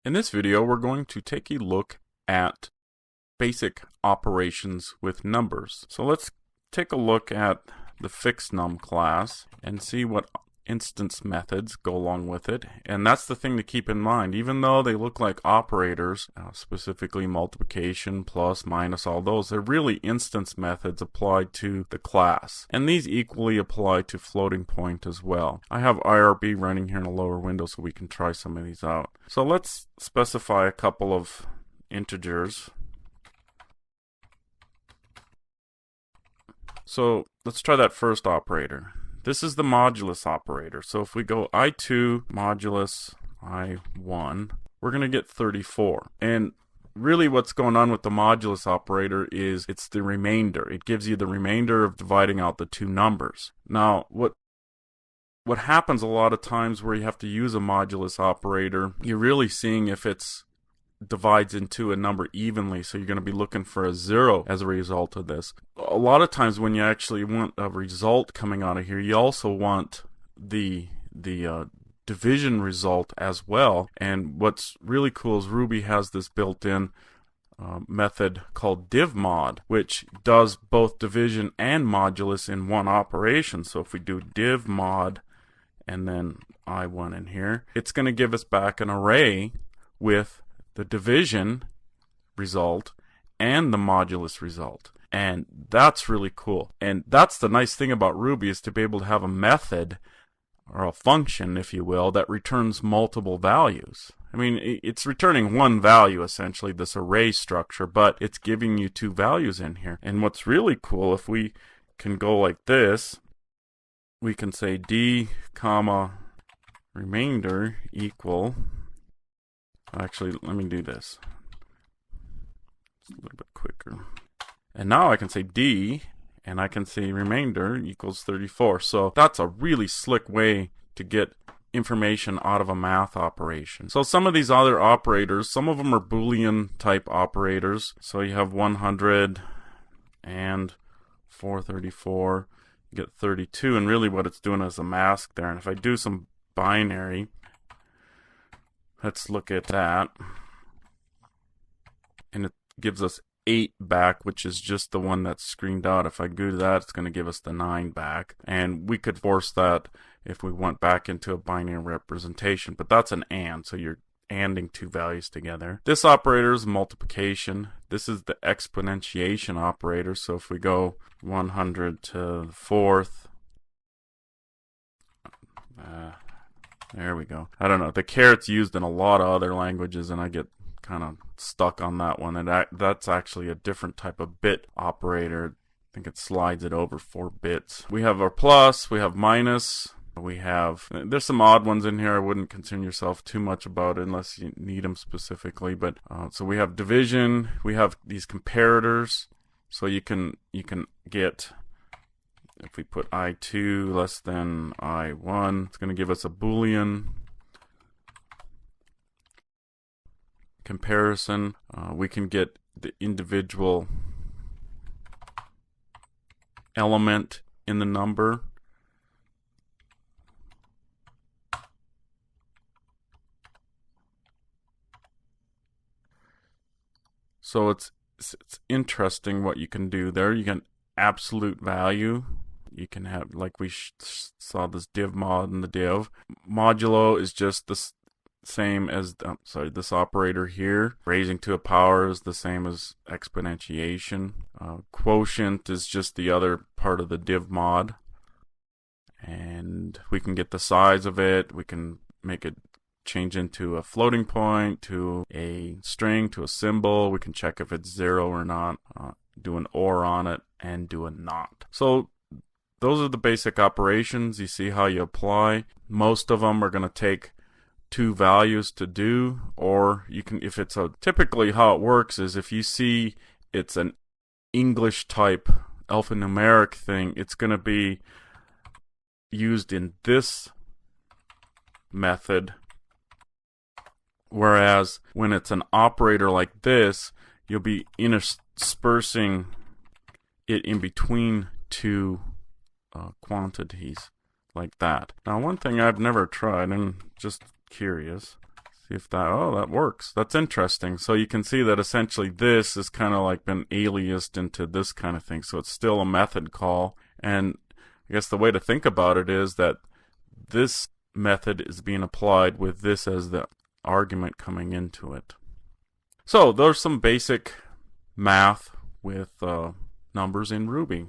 In this video, we're going to take a look at basic operations with numbers. So let's take a look at the fixnum class and see what instance methods go along with it. And that's the thing to keep in mind. Even though they look like operators, specifically multiplication, plus, minus, all those, they're really instance methods applied to the class. And these equally apply to floating point as well. I have IRB running here in a lower window so we can try some of these out. So let's specify a couple of integers. So let's try that first operator. This is the modulus operator. So if we go I2 modulus I1, we're going to get 34. And really what's going on with the modulus operator is it's the remainder. It gives you the remainder of dividing out the two numbers. Now, what happens a lot of times where you have to use a modulus operator, you're really seeing if it's divides into a number evenly, so you're going to be looking for a 0 as a result of this. A lot of times when you actually want a result coming out of here, you also want the division result as well. And what's really cool is Ruby has this built-in method called divmod, which does both division and modulus in one operation. So if we do divmod and then I1 in here, it's going to give us back an array with the division result and the modulus result. And that's really cool. And that's the nice thing about Ruby, is to be able to have a method or a function, if you will, that returns multiple values. I mean, it's returning one value, essentially, this array structure, but it's giving you two values in here. And what's really cool, if we can go like this, we can say d comma remainder equal. Actually, let me do this. It's a little bit quicker. And now I can say d, and I can say remainder equals 34. So that's a really slick way to get information out of a math operation. So some of these other operators, some of them are Boolean type operators. So you have 100 and 434, you get 32, and really what it's doing is a mask there. And if I do some binary, let's look at that. And it gives us 8 back, which is just the one that's screened out. If I go to that, it's going to give us the 9 back. And we could force that if we went back into a binary representation. But that's an AND, so you're ANDing two values together. This operator is multiplication. This is the exponentiation operator. So if we go 100 to the 4th, there we go. I don't know. The caret's used in a lot of other languages, and I get kind of stuck on that one. And that's actually a different type of bit operator. I think it slides it over 4 bits. We have our plus, we have minus, there's some odd ones in here. I wouldn't concern yourself too much about it unless you need them specifically. But so we have division, we have these comparators. So you can get, if we put I2 less than I1, it's going to give us a Boolean comparison. We can get the individual element in the number. So it's interesting what you can do there. You get absolute value. You can have, like we saw, this div mod and the div. Modulo is just the same as, this operator here. Raising to a power is the same as exponentiation. Quotient is just the other part of the div mod. And we can get the size of it. We can make it change into a floating point, to a string, to a symbol. We can check if it's 0 or not. Do an OR on it and do a NOT. So those are the basic operations. You see how you apply. Most of them are going to take two values to do, or you can, if it's typically how it works is if you see it's an English type alphanumeric thing, it's going to be used in this method. Whereas when it's an operator like this, you'll be interspersing it in between two quantities like that. Now, one thing I've never tried, and just curious, See if that works. That's interesting. So you can see that essentially this is kind of like been aliased into this kind of thing. So it's still a method call. And I guess the way to think about it is that this method is being applied with this as the argument coming into it. So there's some basic math with numbers in Ruby.